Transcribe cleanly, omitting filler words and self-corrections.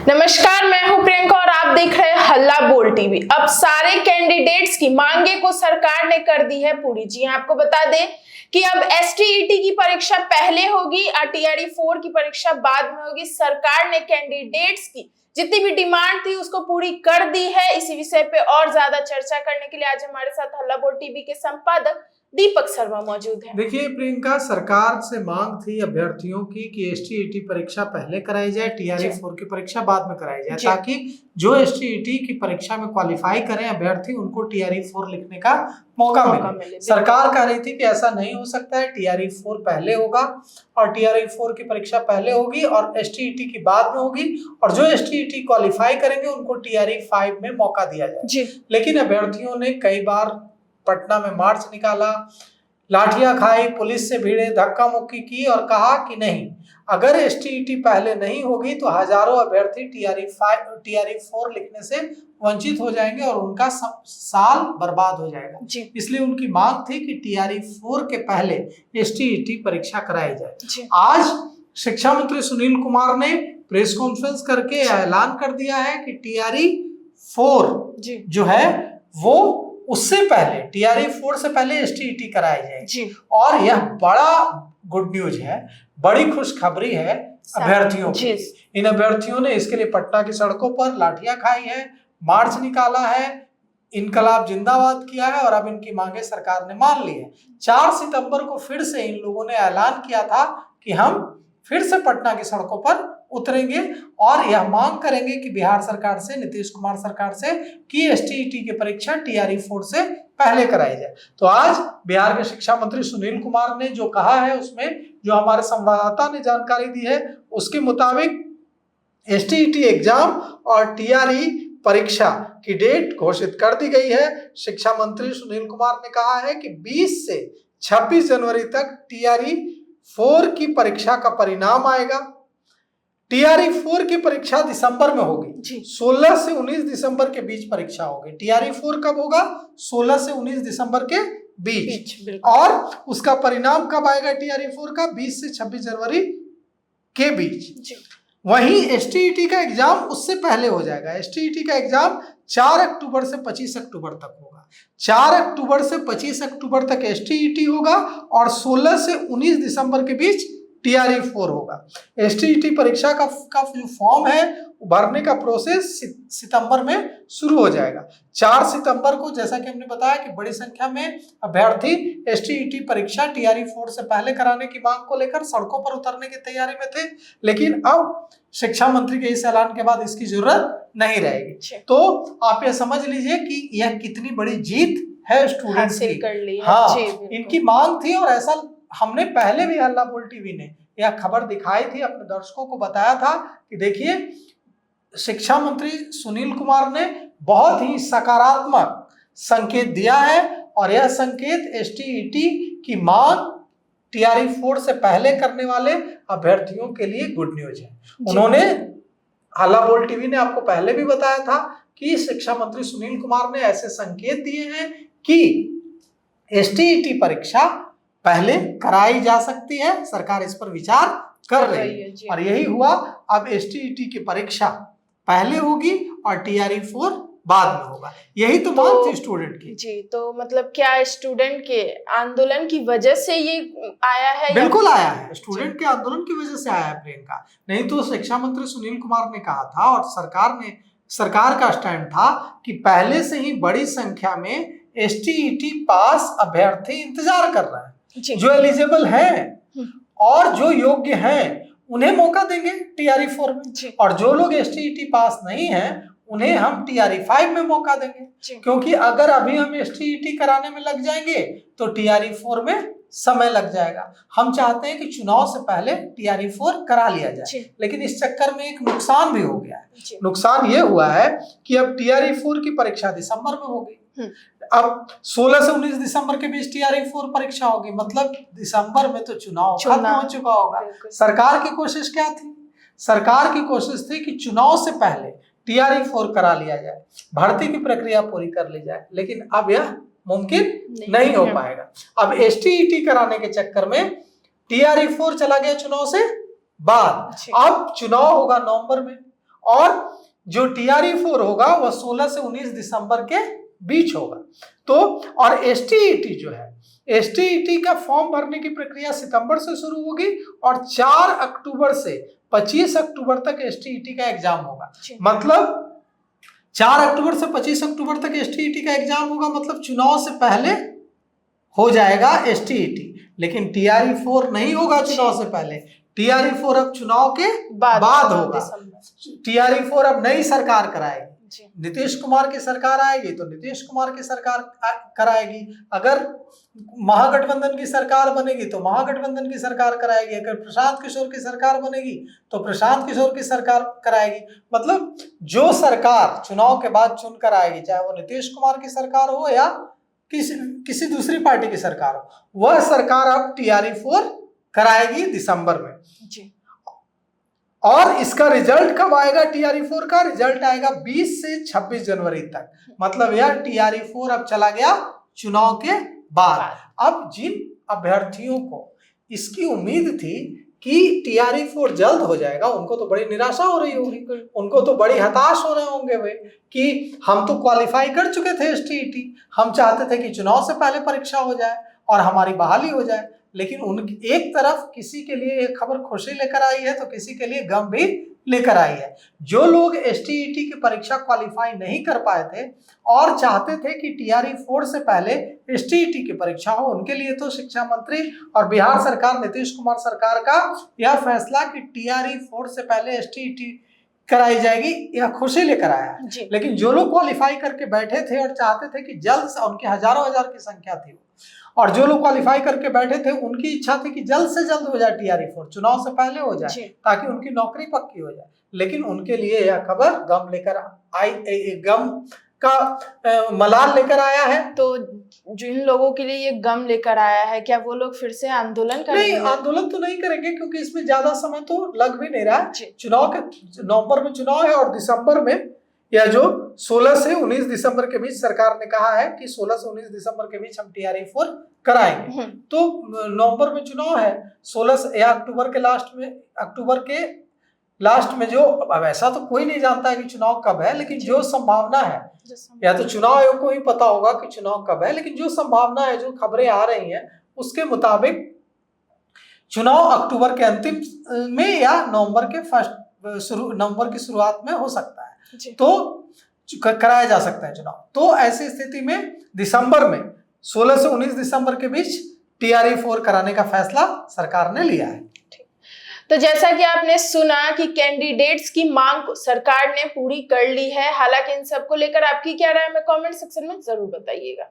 नमस्कार, मैं हूं प्रियंका और आप देख रहे हैं हल्ला बोल टीवी। अब सारे कैंडिडेट्स की मांगे को सरकार ने कर दी है पूरी। जी हां, आपको बता दें कि अब एसटीईटी की परीक्षा पहले होगी और टीआरई 4 की परीक्षा बाद में होगी। सरकार ने कैंडिडेट्स की जितनी भी डिमांड थी उसको पूरी कर दी है। इसी विषय पे और ज्यादा चर्चा करने के लिए आज हमारे साथ हल्ला बोल टीवी के संपादक दीपक शर्मा मौजूद है। देखिए प्रियंका, सरकार से मांग थी अभ्यर्थियों की कि एसटीईटी परीक्षा पहले कराई जाए, टीआरई 4 की परीक्षा बाद में कराई जाए, ताकि जो एसटीईटी की परीक्षा में क्वालिफाई करें अभ्यर्थी, उनको टीआरई 4 लिखने का मौका मिले। सरकार कह रही थी कि ऐसा नहीं हो सकता है, टीआरई 4 पहले होगा और टीआरई 4 की परीक्षा पहले होगी और एसटीईटी की बाद में होगी, और जो एसटीईटी क्वालिफाई करेंगे उनको टीआरई 5 में मौका दिया जाए। लेकिन अभ्यर्थियों ने कई बार पटना में मार्च निकाला, लाठियां खाई, पुलिस से भिड़े, धक्का मुक्की की और कहा कि नहीं, अगर एसटीईटी पहले नहीं होगी तो हजारों अभ्यर्थी टीआरई 4 लिखने से वंचित हो जाएंगे और उनका साल बर्बाद हो जाएगा। इसलिए उनकी मांग थी कि टीआरई 4 के पहले एसटीईटी परीक्षा कराई जाए। आज शिक्षा मंत्री सुनील कुमार ने प्रेस कॉन्फ्रेंस करके ऐलान कर दिया है कि टीआरई 4 जो है वो उससे पहले, टीआरई 4 से पहले एसटीईटी कराई जाए। और यह बड़ा गुड न्यूज है, बड़ी खुशखबरी है अभ्यर्थियों की। इन अभ्यर्थियों ने इसके लिए पटना की सड़कों पर लाठियां खाई है, मार्च निकाला है, इनकलाब जिंदाबाद किया है और अब इनकी मांगे सरकार ने मान ली है। 4 सितंबर को फिर से इन लोगों ने ऐलान किया था कि हम फिर से पटना की सड़कों पर उतरेंगे और यह मांग करेंगे कि बिहार सरकार से, नीतीश कुमार सरकार से, कि एसटीईटी की परीक्षा टीआरई 4 से पहले कराई जाए। तो आज बिहार के शिक्षा मंत्री सुनील कुमार ने जो कहा है, उसमें जो हमारे संवाददाता ने जानकारी दी है, उसके मुताबिक एसटीईटी एग्जाम और टीआरई परीक्षा की डेट घोषित कर दी गई है। शिक्षा मंत्री सुनील कुमार ने कहा है कि 20 से 26 जनवरी तक टीआरई 4 की परीक्षा का परिणाम आएगा। टीआरई 4 की परीक्षा दिसंबर में होगी, 16 से 19 दिसंबर के बीच परीक्षा होगी। टीआरई 4 कब होगा? 16 से 19 दिसंबर के बीच। और उसका परिणाम कब आएगा टीआरई 4 का? 20 से 26 जनवरी के बीच। वहीं एसटीईटी का एग्जाम उससे पहले हो जाएगा। एसटीईटी का एग्जाम 4 अक्टूबर से 25 अक्टूबर तक होगा। 4 अक्टूबर से 25 अक्टूबर तक एसटीईटी होगा और 16 से 19 दिसंबर के बीच टीआरई 4 होगा। एसटीईटी परीक्षा का जो फॉर्म है भरने का प्रोसेस सितंबर में शुरू हो जाएगा। 4 सितंबर को, जैसा कि हमने बताया, कि बड़ी संख्या में अभ्यर्थी एसटीईटी परीक्षा टीआरई 4 से पहले कराने की मांग को लेकर सड़कों पर उतरने की तैयारी में थे, लेकिन अब शिक्षा मंत्री के इस ऐलान के बाद इसकी जरूरत नहीं रहेगी। तो आप ये समझ लीजिए कि यह कितनी बड़ी जीत है स्टूडेंट्स की। हाँ, इनकी मांग थी और ऐसा हमने पहले भी हल्ला बोल टीवी ने यह खबर दिखाई थी, अपने दर्शकों को बताया था कि देखिए, शिक्षा मंत्री सुनील कुमार ने बहुत ही सकारात्मक संकेत दिया है और यह संकेत एसटीईटी की मांग टीआरई 4 से पहले करने वाले अभ्यर्थियों के लिए गुड न्यूज है। उन्होंने, हल्ला बोल टीवी ने आपको पहले भी बताया था कि शिक्षा मंत्री सुनील कुमार ने ऐसे संकेत दिए हैं कि एसटीईटी परीक्षा पहले कराई जा सकती है, सरकार इस पर विचार कर रही है और यही हुआ। अब एसटीईटी की परीक्षा पहले होगी और टीआरई 4 बाद में होगा। यही तो मांग थी स्टूडेंट की। जी, तो मतलब क्या स्टूडेंट के आंदोलन की वजह से ये आया है? बिल्कुल आया है, स्टूडेंट के आंदोलन की वजह से आया है प्रियंका। नहीं तो शिक्षा मंत्री सुनील कुमार ने कहा था और सरकार का स्टैंड था कि पहले से ही बड़ी संख्या में एसटीईटी पास अभ्यर्थी इंतजार कर रहे हैं, जो एलिजिबल हैं और जो योग्य हैं उन्हें मौका देंगे टीआरई 4 में, और जो लोग एसटीईटी पास नहीं हैं उन्हें हम टीआरई 5 में मौका देंगे। क्योंकि अगर अभी हम एसटीईटी कराने में लग जाएंगे तो टीआरई 4 में समय लग जाएगा। हम चाहते हैं कि चुनाव से पहले टीआरई 4 करा लिया जाए, लेकिन इस चक्कर में एक नुकसान भी हो गया है। नुकसान ये हुआ है कि अब टीआरई 4 की परीक्षा दिसंबर में होगी, अब 16 से 19 दिसंबर के बीच टीआरई 4 परीक्षा होगी, मतलब दिसंबर में तो चुनाव खत्म हो चुका होगा। सरकार की कोशिश क्या थी? सरकार की कोशिश थी कि चुनाव से पहले टीआरई 4 करा लिया जाए, भर्ती की प्रक्रिया पूरी कर ली जाए, लेकिन अब यह मुमकिन नहीं हो पाएगा। अब एसटीईटी कराने के चक्कर में टीआरई 4 चला गया चुनाव से बाद। अब चुनाव होगा नवंबर में और जो TRE4 होगा वह 16 से 19 दिसंबर के बीच होगा। तो और STET जो है, STET का फॉर्म भरने की प्रक्रिया सितंबर से शुरू होगी और 4 अक्टूबर से 25 अक्टूबर तक STET का एग्जाम होगा। मतलब 4 अक्टूबर से 25 अक्टूबर तक STET का एग्जाम होगा, मतलब चुनाव से पहले हो जाएगा STET। लेकिन TRE4 नहीं होगा चुनाव से पहले, TRE4 अब चुनाव के बाद होगा। TRE4 अब नई सरकार कराएगी, नीतीश कुमार की सरकार आएगी तो नीतीश कुमार की सरकार कराएगी, अगर महागठबंधन की सरकार बनेगी तो महागठबंधन की सरकार कराएगी, अगर प्रशांत किशोर की सरकार बनेगी तो प्रशांत किशोर की सरकार कराएगी। मतलब जो सरकार चुनाव के बाद चुनकर आएगी, चाहे वो नीतीश कुमार की सरकार हो या किसी दूसरी पार्टी की सरकार हो, वह सरकार अब TRE4 कराएगी दिसंबर में जी। और इसका रिजल्ट कब आएगा? TRE4 का रिजल्ट आएगा 20 से 26 जनवरी तक। मतलब यह TRE4 अब चला गया चुनाव के बाद। अब जिन अभ्यर्थियों को इसकी उम्मीद थी कि TRE4 जल्द हो जाएगा, उनको तो बड़ी निराशा हो रही होगी, उनको तो बड़ी हताश हो रहे होंगे वे कि हम तो क्वालिफाई कर चुके थे STET, हम चाहते थे कि चुनाव से पहले परीक्षा हो जाए और हमारी बहाली हो जाए। लेकिन उन एक तरफ किसी के लिए एक खबर खुशी लेकर आई है तो किसी के लिए गम भी लेकर आई है। जो लोग STET की परीक्षा क्वालिफाई नहीं कर पाए थे और चाहते थे कि TRE4 से पहले STET की परीक्षा हो, उनके लिए तो शिक्षा मंत्री और बिहार सरकार, नीतीश कुमार सरकार का यह फैसला कि TRE4 से पहले STET कराई जाएगी, यह खुशी लेकर आया है। लेकिन जो लोग क्वालिफाई करके बैठे थे और चाहते थे कि जल्द से, उनकी हजारों हजार की संख्या थी, और जो लोग क्वालिफाई करके बैठे थे उनकी इच्छा थी कि जल्द से जल्द हो जाए TRE4, चुनाव से पहले हो जाए ताकि उनकी नौकरी पक्की हो जाए। लेकिन उनके लिए यह खबर गम लेकर आई, गम का मलाल लेकर आया है। तो जिन लोगों के लिए ये गम लेकर आया है, क्या वो लोग फिर से आंदोलन करेंगे? नहीं, आंदोलन तो नहीं करेंगे क्योंकि इसमें ज्यादा समय तो लग भी नहीं रहा है। चुनाव के नवंबर में चुनाव है और दिसंबर में, या जो 16 से 19 दिसंबर के बीच सरकार ने कहा है कि 16 से 19 दिसंबर के बीच हम TRE4 कराएंगे। तो नवंबर में चुनाव है, 16 से या अक्टूबर के लास्ट में जो, अब ऐसा तो कोई नहीं जानता है कि चुनाव कब है, लेकिन जो संभावना है, या तो चुनाव आयोग को ही पता होगा कि चुनाव कब है, लेकिन जो संभावना है, जो खबरें आ रही हैं उसके मुताबिक चुनाव अक्टूबर के अंतिम में या नवंबर की शुरुआत में हो सकता है, तो कराया जा सकता है चुनाव। तो ऐसी स्थिति में दिसंबर में 16 से 19 दिसंबर के बीच TRE4 कराने का फैसला सरकार ने लिया है। तो जैसा कि आपने सुना कि कैंडिडेट्स की मांग को सरकार ने पूरी कर ली है। हालांकि इन सब को लेकर आपकी क्या राय है, हमें कमेंट सेक्शन में जरूर बताइएगा।